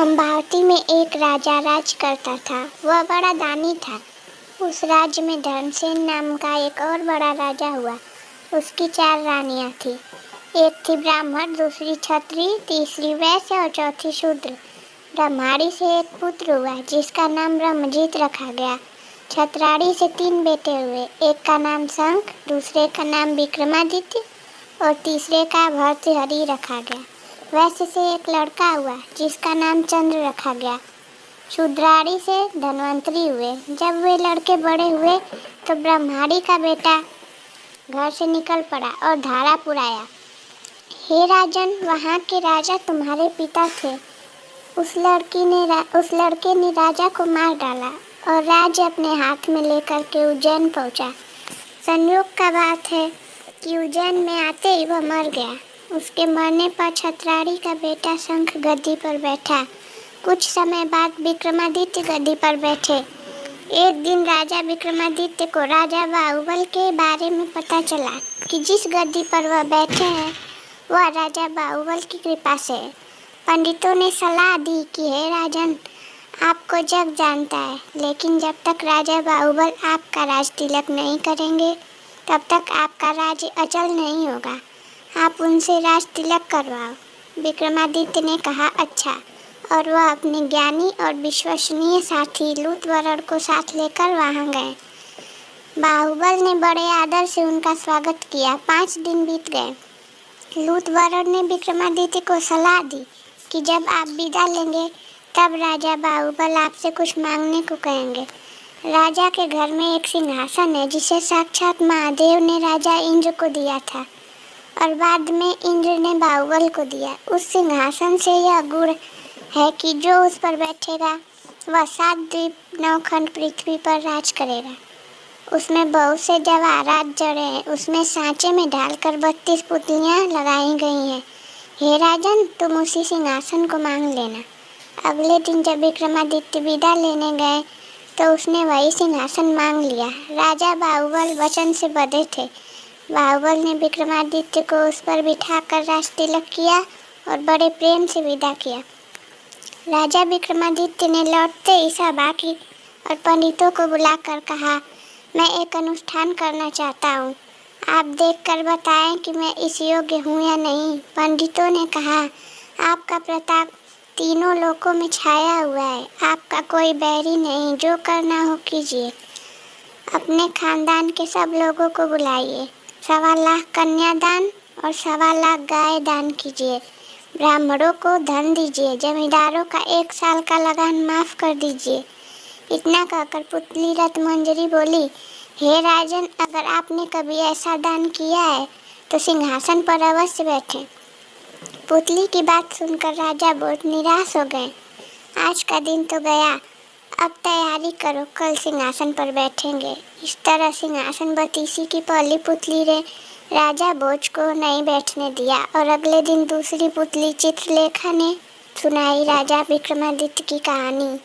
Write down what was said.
अम्बावती में एक राजा राज करता था। वह बड़ा दानी था। उस राज्य में धर्मसेन नाम का एक और बड़ा राजा हुआ। उसकी 4 रानियां थी। एक थी ब्राह्मण, दूसरी क्षत्रिय, तीसरी वैश्य और चौथी शूद्र। ब्रह्माणी से एक पुत्र हुआ जिसका नाम ब्रह्मजीत रखा गया। क्षत्राणी से 3 बेटे हुए। एक का नाम शंख, दूसरे का नाम विक्रमादित्य और तीसरे का भर्तृहरि रखा गया। वैश्य से एक लड़का हुआ जिसका नाम चंद्र रखा गया। शूद्राणी से धन्वंतरी हुए। जब वे लड़के बड़े हुए तो ब्रह्माणी का बेटा घर से निकल पड़ा और धारा पुराया। हे राजन, वहाँ के राजा तुम्हारे पिता थे। उस लड़के ने राजा को मार डाला और राज्य अपने हाथ में लेकर के उज्जैन पहुँचा। संयोग का बात है कि उज्जैन में आते ही वह मर गया। उसके मरने पर क्षत्राणी का बेटा शंख गद्दी पर बैठा। कुछ समय बाद विक्रमादित्य गद्दी पर बैठे। एक दिन राजा विक्रमादित्य को राजा बाहुबल के बारे में पता चला कि जिस गद्दी पर वह बैठे हैं वह राजा बाहुबल की कृपा से है। पंडितों ने सलाह दी कि हे राजन, आपको जग जानता है, लेकिन जब तक राजा बाहुबल आपका राज तिलक नहीं करेंगे तब तक आपका राज्य अचल नहीं होगा। आप उनसे राज तिलक करवाओ। विक्रमादित्य ने कहा अच्छा, और वह अपने ज्ञानी और विश्वसनीय साथी लूतवरण को साथ लेकर वहां गए। बाहुबल ने बड़े आदर से उनका स्वागत किया। 5 दिन बीत गए। लूतवरण ने विक्रमादित्य को सलाह दी कि जब आप विदा लेंगे तब राजा बाहुबल आपसे कुछ मांगने को कहेंगे। राजा के घर में एक सिंहासन है जिसे साक्षात महादेव ने राजा इंद्र को दिया था और बाद में इंद्र ने बाहुबल को दिया। उस सिंहासन से यह गुण है कि जो उस पर बैठेगा वह 7 द्वीप 9 खंड पृथ्वी पर राज करेगा। उसमें बहुत से जवाहरात जड़े हैं। उसमें सांचे में ढालकर 32 पुतलियाँ लगाई गई हैं। हे राजन, तुम उसी सिंहासन को मांग लेना। अगले दिन जब विक्रमादित्य विदा लेने गए तो उसने वही सिंहासन मांग लिया। राजा बाहुबल वचन से बंधे थे। बाहुबल ने विक्रमादित्य को उस पर बिठाकर राज तिलक किया और बड़े प्रेम से विदा किया। राजा विक्रमादित्य ने लौटते ही सभा की और पंडितों को बुलाकर कहा, मैं एक अनुष्ठान करना चाहता हूँ। आप देखकर बताएं कि मैं इस योग्य हूँ या नहीं। पंडितों ने कहा, आपका प्रताप तीनों लोकों में छाया हुआ है। आपका कोई बैरी नहीं। जो करना हो कीजिए। अपने खानदान के सब लोगों को बुलाइए। 1.25 लाख कन्यादान और 1.25 लाख गाय दान कीजिए। ब्राह्मणों को धन दीजिए। जमींदारों का 1 साल का लगान माफ कर दीजिए। इतना कहकर पुतली रत्नमंजरी बोली, हे राजन, अगर आपने कभी ऐसा दान किया है तो सिंहासन पर अवश्य बैठें। पुतली की बात सुनकर राजा बहुत निराश हो गए। आज का दिन तो गया, अब तैयारी करो, कल सिंहासन पर बैठेंगे। इस तरह सिंहासन बतीसी की पहली पुतली ने राजा भोज को नहीं बैठने दिया और अगले दिन दूसरी पुतली चित्रलेखा ने सुनाई राजा विक्रमादित्य की कहानी।